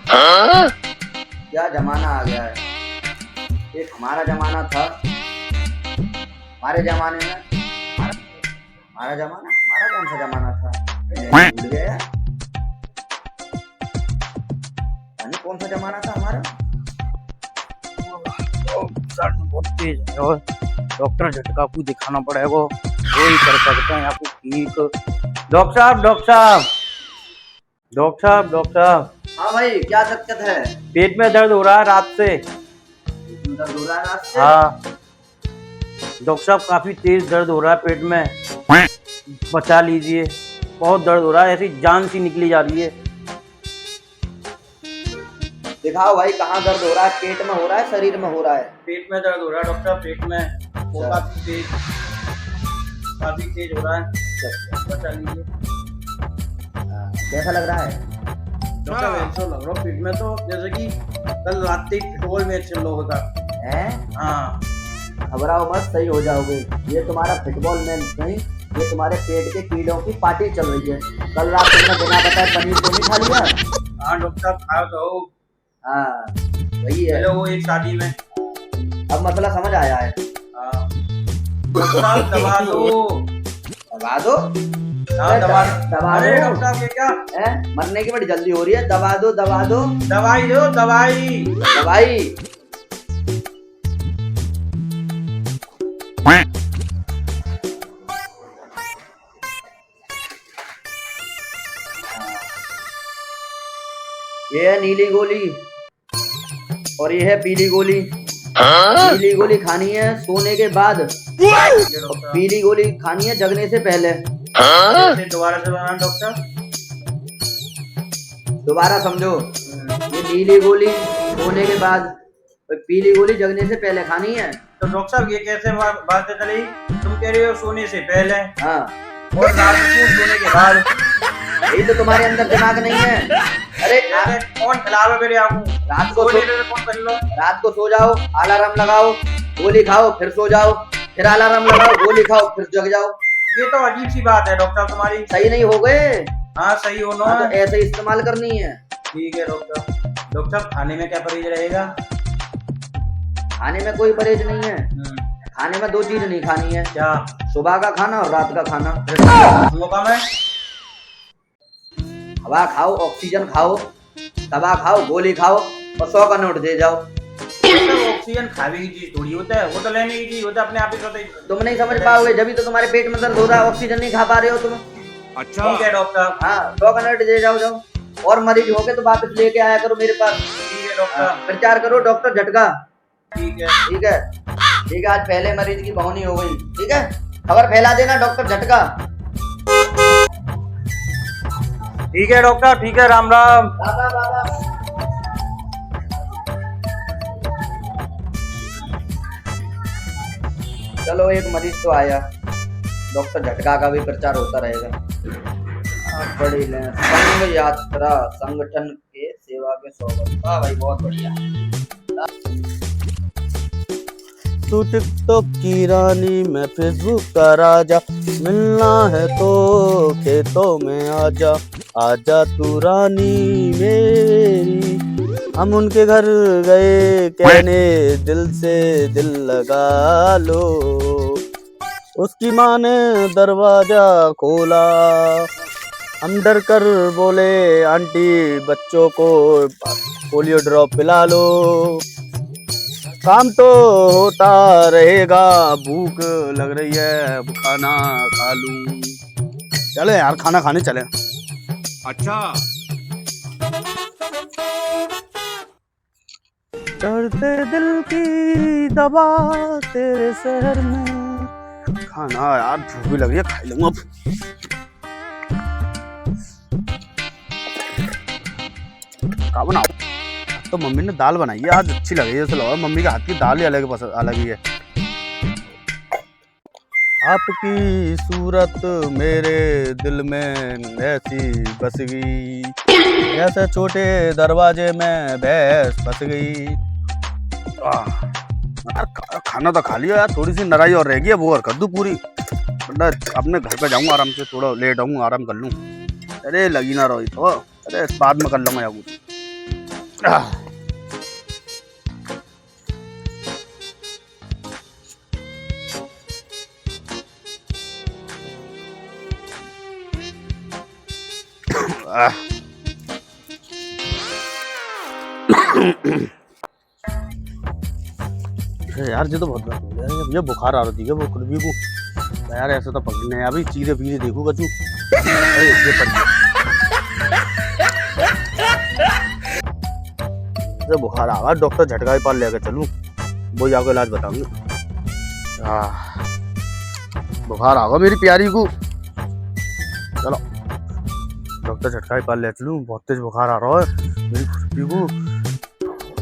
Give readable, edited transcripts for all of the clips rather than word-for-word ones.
क्या जमाना आ गया है। एक हमारा जमाना था, हमारे जमाने में हमारा जमाना, हमारा कौन सा जमाना था भूल गया यार। यानी कौन सा जमाना था हमारा। बहुत तेज है और डॉक्टर झटका को दिखाना पड़ेगा, वो ही कर सकते हैं आपको ठीक। डॉक्टर साहब, डॉक्टर साहब, डॉक्टर साहब, डॉक्टर साहब। हाँ भाई, क्या दिक्कत है। पेट में दर्द हो रहा है रात से। दर्द हो रहा है रात से? हाँ डॉक्टर साहब, काफी तेज दर्द हो रहा है पेट में, बचा लीजिए। बहुत दर्द हो रहा है, ऐसी जान सी निकली जा रही है। दिखाओ भाई, कहाँ दर्द हो रहा है। पेट में हो रहा है, शरीर में हो रहा है? पेट में दर्द हो रहा है डॉक्टर साहब, पेट में वो काफी तेज हो रहा है, बचा लीजिए। कैसा लग रहा है? डॉक्टर साहब ऐसा लग रहा है पेट में तो जैसे कि कल रात ही फुटबॉल मैच चल रहा होगा। हैं? हाँ घबराओ मत, सही हो जाओगे। ये तुम्हारा फुटबॉल मैच नहीं, ये तुम्हारे पेट के कीड़ों की पार्टी चल रही है। कल रात तुमने बिना बताए पनीर तो नहीं खा लिया? हाँ डॉक्टर साहब, खाओ तो। हाँ वही है। चलो वो एक शादी में। अब मसला समझ आया है। हाँ डॉक्टर साहब, दबा दो। दबा दो? हाँ दबा दबा अरे दो। डॉक्टर साहब, ये क्या है? मरने की बड़ी जल्दी हो रही है। दबा दो, दबा दो। दवाई दो, दवाई। दवाई? ये है नीली गोली और ये है पीली गोली। पीली गोली खानी है सोने के बाद, पीली गोली खानी है जगने से पहले। दोबारा से बनाना डॉक्टर। दोबारा समझो, ये नीली गोली सोने के बाद और पीली गोली जगने से पहले खानी है। तो डॉक्टर साहब, ये कैसे बातें चली? तुम कह रहे हो सोने से पहले हाँ, और रात को सोने के बाद। यही तो तुम्हारे अंदर दिमाग नहीं है। अरे कौन खिलावे मेरे आपको? रात को कौन कर लो? रात को सो जाओ, अलार्म लगाओ, गोली खाओ, फिर सो जाओ, फिर अलार्म लगाओ, गोली खाओ, फिर जग जाओ। ये तो अजीब सी बात है डॉक्टर साहब तुम्हारी। सही नहीं हो गए? हाँ सही हो ना। तो ऐसे इस्तेमाल करनी है। ठीक है डॉक्टर। डॉक्टर साहब, खाने में क्या परहेज रहेगा? खाने में कोई परहेज नहीं है। खाने में दो चीज नहीं खानी है। क्या? सुबह का खाना और रात का खाना। मौका में हवा खाओ, ऑक्सीजन खाओ, दवा खाओ, गोली खाओ और 100 का नोट दे जाओ। ऑक्सीजन खाने की चीज थोड़ी होता है, वो तो लेने की चीज होता है, अपने आप ही होता है। तुम नहीं समझ पाओगे, जब तो तुम्हारे पेट में दर्द हो रहा है, ऑक्सीजन नहीं खा पा रहे हो तुम। अच्छा ठीक है डॉक्टर साहब। हाँ 100 का नोट दे जाओ जाओ। और मरीज हो गए तो वापस लेके आया करो मेरे पास। ठीक है डॉक्टर। प्रचार करो डॉक्टर झटका। ठीक है ठीक है, ठीक है। आज पहले मरीज की बहुनी हो गई। ठीक है, खबर फैला देना डॉक्टर झटका। ठीक है डॉक्टर, ठीक है। राम राम। बाबा बाबा। चलो एक मरीज तो आया, डॉक्टर झटका का भी प्रचार होता रहेगा। आप पढ़ी लें, संघ यात्रा संगठन के सेवा के 100 वर्ष। हाँ भाई, बहुत बढ़िया। तू टिकटॉक की रानी, मैं फेसबुक का राजा, मिलना है तो खेतों में आजा, आजा तू रानी मेरी। हम उनके घर गए कहने, दिल से दिल लगा लो। उसकी माँ ने दरवाजा खोला, हम डर कर बोले आंटी बच्चों को पोलियो ड्रॉप पिला लो। काम तो होता रहेगा, भूख लग रही है, खाना खा लूं। चले यार, खाना खाने चले। अच्छा डरते दिल की दवा तेरे शहर में। खाना यार, भूख भी लग रही है, खा लूंगा अब। क्या बनाओ? तो मम्मी ने दाल बनाई है आज, अच्छी लग रही है। ऐसा लग रहा है मम्मी के हाथ की दाल ही अलग पसंद अलग ही है। आपकी सूरत मेरे दिल में ऐसी बस गई, जैसे छोटे दरवाजे में भैंस फंस गई। यार खाना तो खा लिया यार, थोड़ी सी नराई और रहेगी, वो और कर दूं पूरी, वरना अपने घर पे जाऊंगा आराम से, थोड़ा लेट आऊंगा, आराम कर लूं। अरे लगी ना रही तो, अरे बाद में कर लूंगा यार। यार ये तो बहुत बात हो गया यार, ये बुखार आ रही है वो कुलबी को यार, ऐसा तो पकड़ने अभी चीरे पीरे देखो कचू। अरे ये पड़ गया, ये बुखार आ गया, डॉक्टर झटका के पास लेकर चलूं, वो जाकर इलाज बताऊंगा। बुखार आ गया मेरी प्यारी को, चलो डॉक्टर झटका के पास ले चलूं, बहुत तेज बुखार आ रहा है मेरी खुशबू को,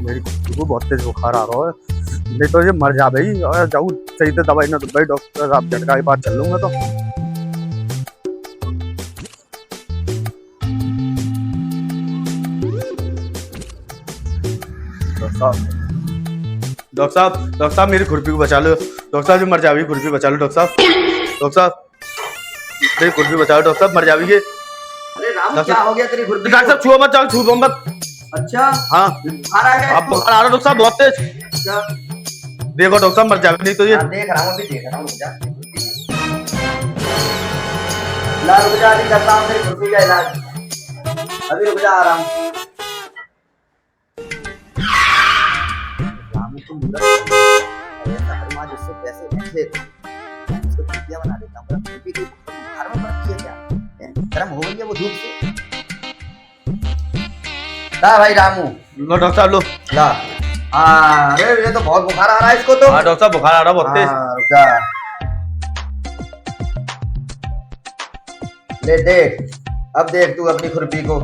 मेरी खुशबू को बहुत तेज बुखार आ रहा है, नहीं तो ये मर जा भाई। जाऊँ सही से दवाई ना तो भाई डॉक्टर साहब झटका के पास चल लूंगा। तो डॉक्टर साहब मेरी खुरपी को बचा लो, डॉक्टर साहब जो मर जाएगी खुरपी बचा लो, डॉक्टर साहब मेरी खुरपी बचा लो, डॉक्टर साहब मर जाएगी। अरे राम क्या हो गया तेरी खुरपी डॉक्टर साहब छुओ मत, जाओ छुओ मत। अच्छा हाँ बुखार आ गया अब बुखार आ रहा डॉक्टर साहब बहुत तेज, अच्छा देखो डॉक्टर साहब मर जाएगी नहीं तो ये। हाँ, देख रहा हूँ अभी देख रहा हूँ, रुक जा ला, रुक जा, अभी करता हूँ तेरी खुरपी का इलाज, अभी रुक जा, आ रहा हूँ। रामू को मुंडा ऐसा फरमा जिससे पैसे उठे उसको खुरपियाँ बना देता हूँ, खुरपी की बुखार में पड़ती है क्या, गर्म हो गई है वो धूप से। ला भाई रामू, लो डॉक्टर साहब लो। ला। हाँ अरे ये तो बहुत बुखार आ रहा है इसको तो। हाँ डॉक्टर साहब बुखार आ रहा बहुत तेज। रुक जा, ले देख, अब देख तू अपनी खुरपी को,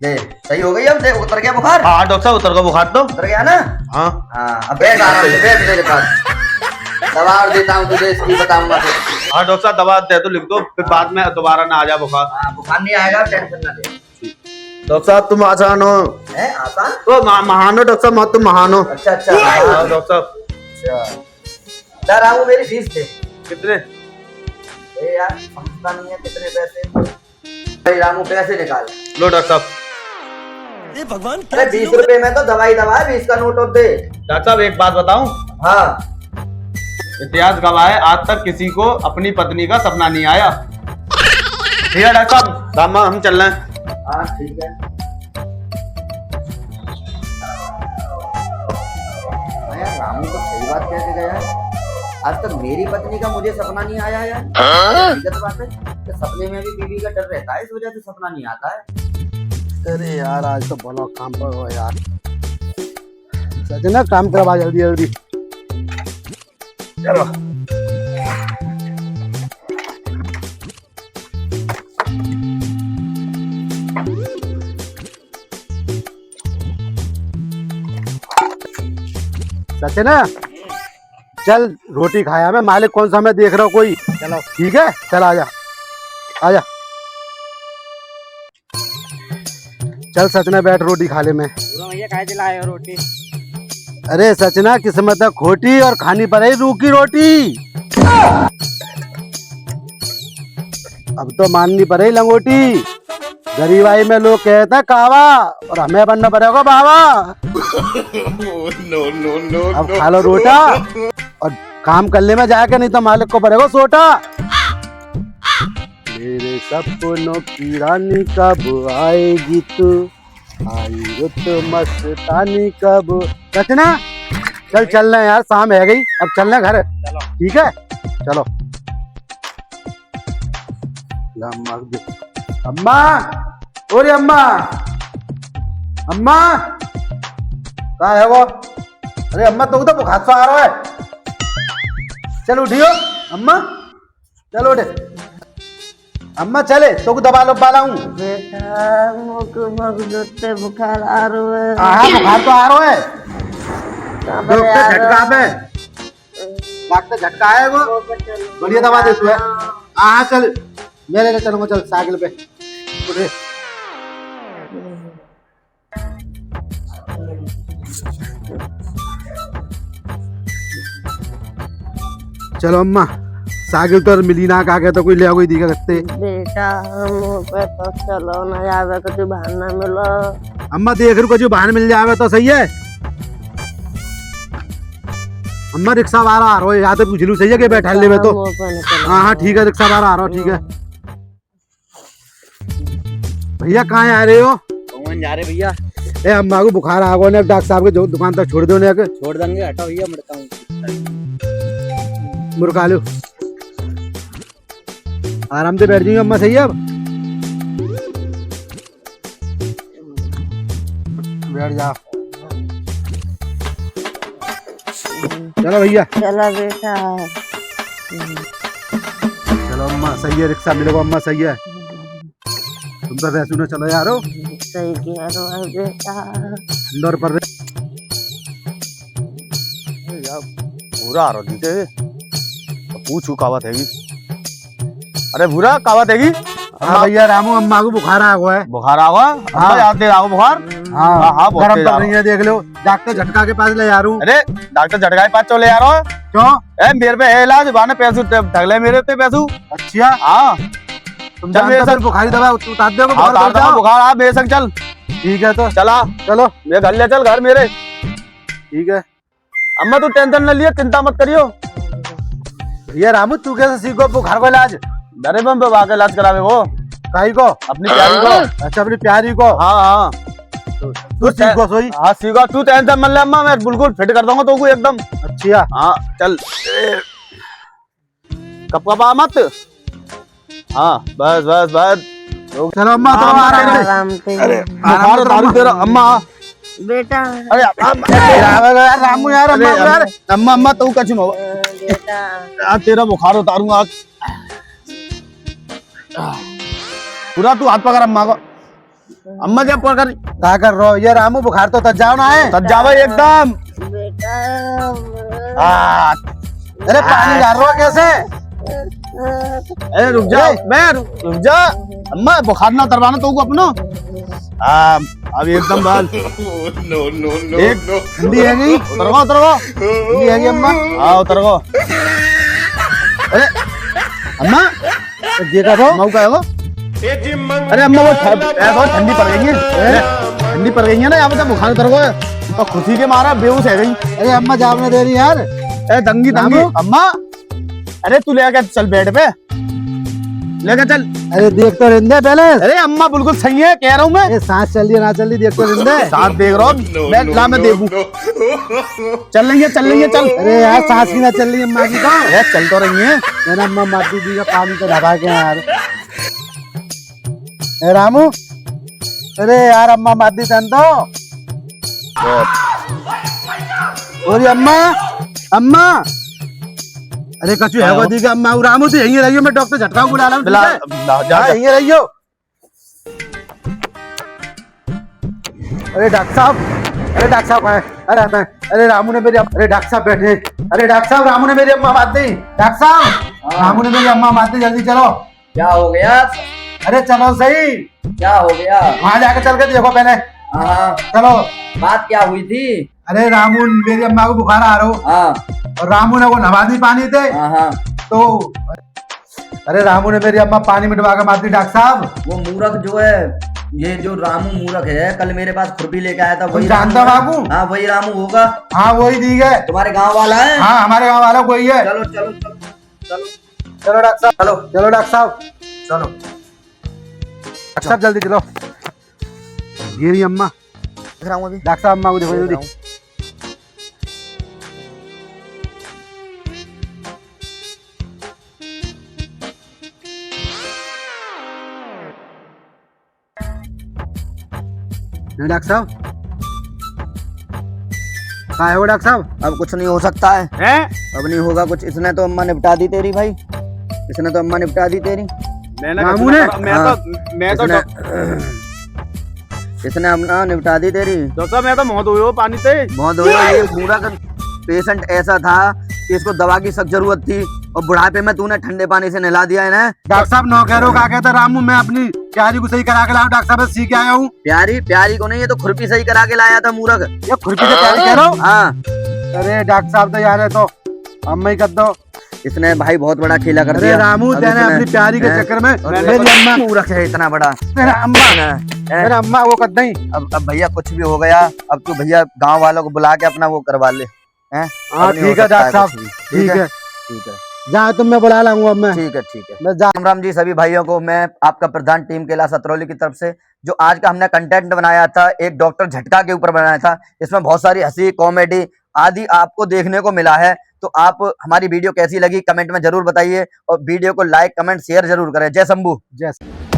ले सही हो गई, अब देख उतर गया बुखार। हाँ डॉक्टर साहब उतर का बुखार तो उतर गया ना। हाँ हाँ अब बैठ आराम से, बैठ मेरे पास, दवा और देता हूँ तुझे, इसकी बताऊंगा फिर। हाँ डॉक्टर साहब दवा दे तो लिख दो, फिर बाद में दोबारा ना आ जाए बुखार। हाँ बुखार नहीं आएगा, टेंशन ना ले। डॉक्टर साहब तुम आसान हो, है आसान तो महान हो डॉक्टर साहब, तुम महान हो। अच्छा अच्छा हाँ डॉक्टर साहब। अच्छा ला रामू मेरी फीस दे। कितने? ए यार समझता नहीं है कितने पैसे, भाई रामू पैसे निकाल। लो डॉक्टर साहब। अरे 20 रुपए में तो दवाई दवा है, 20 का नोट और दे। डॉक्टर साहब एक बात बताऊं, हाँ इतिहास गवाह है आज तक किसी को अपनी पत्नी का सपना नहीं आया। ठीक है डॉक्टर साहब, रामा हम चल रहे हैं। हाँ ठीक है। यार रामू तो सही बात कह के गया है, आज तक मेरी पत्नी का मुझे सपना नहीं आया यार। हकीकत बात है कि सपने में भी बीवी का डर रहता है, इस वजह से सपना नहीं आता है। अरे यार आज तो बड़ा काम पर हो यार, सजना काम करवा जल्दी जल्दी। चलो सचना चल रोटी खाया मैं, मालिक कौन सा मैं देख रहा हूँ कोई। चलो ठीक है चल आजा आजा, चल सचना बैठ रोटी खा ले। मैं भैया खाए दिलाए हो रोटी। अरे सचना किस्मत है खोटी और खानी पड़ेगी रूखी रोटी, अब तो माननी पड़ेगी लंगोटी। गरीबाई में लोग कहते हैं कावा और हमें बनना पड़ेगा बाबा। अब खा लो रोटा और काम करने में जाके, नहीं तो मालिक को पड़ेगा सोटा। मेरे सपनों की रानी कब आएगी तू, आई रुत मस्तानी कब। सचना चल चलना है यार, शाम है गई, अब चलना घर। ठीक है चलो। अम्मा ओरे अम्मा, अम्मा कहाँ है वो? अरे अम्मा तो उधर बुखार सा आ रहा है, चल उठियो अम्मा, चल उठे अम्मा, चले तो दबा लो पाला हूँ। बेटा मुझे बुखार आ रहा है। हाँ बुखार तो आ रहा है, डॉक्टर झटका पे, डॉक्टर झटका है वो, बढ़िया दवा दे तू है। हाँ चल मैं लेकर चलूंगा, चल साइकिल पे उठे। चलो अम्मा, साइकिल तो मिली ना, का तो कोई ले कोई दिखा करते। बेटा मुँह पे तो चलो ना, जावे कुछ बहाना मिलो। अम्मा देख रू कुछ बहाने मिल जावे तो सही है। अम्मा रिक्शा वाला आ रहा है, यहाँ तो पूछ लू सही है कि बैठा ले तो। हाँ हाँ ठीक है, रिक्शा वाला आ रहा है, ठीक है। भैया कहाँ आ रहे हो? जा रहे भैया। ए अम्मा को बुखार आ गया, डॉक्टर साहब के दुकान तक छोड़ दो ने के। छोड़ देंगे, हटाओ भैया, मुड़का मुर्गा लो, आराम से बैठ जाइए अम्मा, सही है। अब बैठ जाओ, चलो भैया। चला बेटा। चलो अम्मा सही है, रिक्शा मिलेगा अम्मा, सही है। तुम तो वैसे ना चलो यारो, सही कह रहा है बेटा। अंदर पर पूरा आ रहा है, पूछू कावत हैगी। अरे भूरा कावत हैगी। हाँ भैया, रामू अम्मा को बुखार आ गया है। बुखार आ गया? हाँ। याद दे रहा बुखार। हाँ हाँ, बहुत गरम तेज पड़ आ रही है, देख लो। डॉक्टर झटका के पास ले जा रहा हूँ। अरे डॉक्टर झटका के पास चले जा रहा है। क्यों? ए मेरे पे है इलाज, बाने पैसे ढगले मेरे पे पैसू। अच्छा, हाँ तुम चल जानते मेरे हो संग। फिर बुखारी दवा उतार दोगे, हाँ, बुखार उतार बुखार आ मेरे संग चल। ठीक है तो चला, चलो, मेरे घर ले चल, घर मेरे। ठीक है। अम्मा तू टेंशन न लियो, चिंता मत करियो। ये रामू तू कैसे सीखो बुखार को इलाज? डरे बम पे वाके इलाज करावे वो काई को? अपनी प्यारी को। अच्छा, अपनी प्यारी को। हाँ हाँ तू सीखो सोई। हाँ सीखो, तू टेंशन मत ले अम्मा, मैं बिल्कुल फिट कर दूंगा तो एकदम। अच्छा, हाँ चल, कब कब आ मत। हाँ बस बस बस, चलो अम्मा तो आराम से। आराम से। बुखार उतारू तेरा अम्मा। बेटा। अरे रामू यार, अम्मा यार, अम्मा अम्मा तू कछु न हो, बेटा। तेरा बुखार उतारूंगा आज। पूरा तू हाथ पकड़ अम्मा को। अम्मा जब पकड़ क्या कर रहे हो? ये रामू बुखार तो तज जाओ ना है। तब जावे एकदम। बेटा। अरे पानी डाल रहे हो कैसे? अरे रुक जा, मैं रुक जा अम्मा, बुखार ना उतरवाना तो अपनो। अब एकदम बाल एक ठंडी है नहीं? उतरवा उतरवा, ठंडी है अम्मा? हाँ उतरवा। अरे अम्मा देखा तो मऊ का है वो? अरे अम्मा वो बहुत ठंडी पड़ गई है, ठंडी पड़ गई है ना, यहाँ पे बुखार उतर गया और खुशी के मारा बेहोश है गई। अरे अम्मा जाने दे रही यार। अरे दंगी दंगी रामू। अम्मा, अरे तू लेकर चल बेड पे, लेकर चल। अरे देख तो रिंदे पहले। अरे अम्मा बिल्कुल सही है, कह रहा हूँ मैं। ये सांस चल रही है ना चल रही, देख तो रिंदे। साथ देख रहा हूँ मैं, ला मैं देखूं। चल रही है चल। अरे यार सांस की ना चल रही अम्मा की तो। अरे चल तो रही है। मेरा अम्मा माती दी का पानी तो ढका के यार। ए रामू, अरे यार अम्मा माती तन तो। और अम्मा, अम्मा, अरे कछु है वो दी का अम्मा। रामू तो यहीं रहियो, मैं डॉक्टर झटका को बुला रहा हूँ। बिला जा यहीं रहियो। अरे डॉक्टर साहब, अरे डॉक्टर साहब है। अरे रामू ने मेरी, अरे डॉक्टर साहब बैठे। अरे डॉक्टर साहब, रामू ने मेरी अम्मा मार दी। डॉक्टर साहब, रामू ने मेरी अम्मा मार दी, जल्दी चलो। क्या हो गया? अरे चलो सही, क्या हो गया? वहां जाके चल के देखो पहले। हाँ, चलो। बात क्या हुई थी? अरे रामू मेरी अम्मा को बुखार आ रहा हो, हाँ और रामू ने वो नवा दी पानी थे हाँ। तो। अरे रामू ने मेरी अम्मा पानी में डुबा के मार दी। डॉक्टर साहब, वो मूरख जो है, ये जो रामू मूरख है, कल मेरे पास खुरपी लेके आया था, वही जानता रामू है? बाबू? हाँ वही रामू होगा। हाँ वही दी है। तुम्हारे गांव वाला है? हाँ हमारे गाँव वाला कोई है। चलो चलो चलो चलो चलो डॉक्टर साहब, चलो डॉक्टर साहब, चलो डॉक्टर साहब जल्दी चलो। ये रही अम्मा। डॉक्टर साहब अम्मा को देखो जल्दी। डॉक्टर साहब कहाँ है वो डॉक्टर साहब? अब कुछ नहीं हो सकता है, हैं? अब नहीं होगा कुछ। इसने तो अम्मा निपटा दी तेरी भाई, इसने तो अम्मा निपटा दी तेरी। मैंने रामू ने? मैं तो इसने अम्मा निपटा दी तेरी। डॉक्टर मैं तो मुंह धोयो पानी से। बहुत हो गया। ये पूरा पेशेंट ऐसा था कि इसको दवा की सख्त जरूरत थी, और बुढ़ापे में तूने ठंडे पानी से नहला दिया है ना। डॉक्टर साहब नौकरों का कहता रामू, मैं अपनी प्यारी को सही करा के लाऊं। डॉक्टर साहब सीख के आया हूँ। प्यारी को नहीं, ये तो खुरपी सही करा के लाया था मूरख। ये खुरपी से प्यारी कह रहा हूँ। हाँ अरे डॉक्टर साहब तो यार है तो अम्मा ही कर दो। इसने भाई बहुत बड़ा खेला कर अरे दिया। रामू अब तेने इसने- अपनी प्यारी के हैं? चक्कर में और मेरी अम्मा क्यों रखे इतना बड़ा? मेरा अम्मा हैं? मेरा अम्मा वो कर दई। अब भैया कुछ भी हो गया, अब तू भैया गांव वालों को बुला के अपना वो करवा ले। हैं? हाँ अब नहीं हो ठीक है सकता डॉक्टर कुछ साहब, भी। ठीक है ठीक है जहाँ तुम मैं बुला लाऊंगा अब मैं ठीक है ठीक है। मैं जा राम राम जी सभी भाइयों को, मैं आपका प्रधान टीम कैलाश अतरौली की तरफ से। जो आज का हमने कंटेंट बनाया था एक डॉक्टर झटका के ऊपर बनाया था, इसमें बहुत सारी हंसी कॉमेडी आदि आपको देखने को मिला है। तो आप हमारी वीडियो कैसी लगी कमेंट में जरूर बताइए और वीडियो को लाइक कमेंट शेयर जरूर करें। जय शंभू। जैसे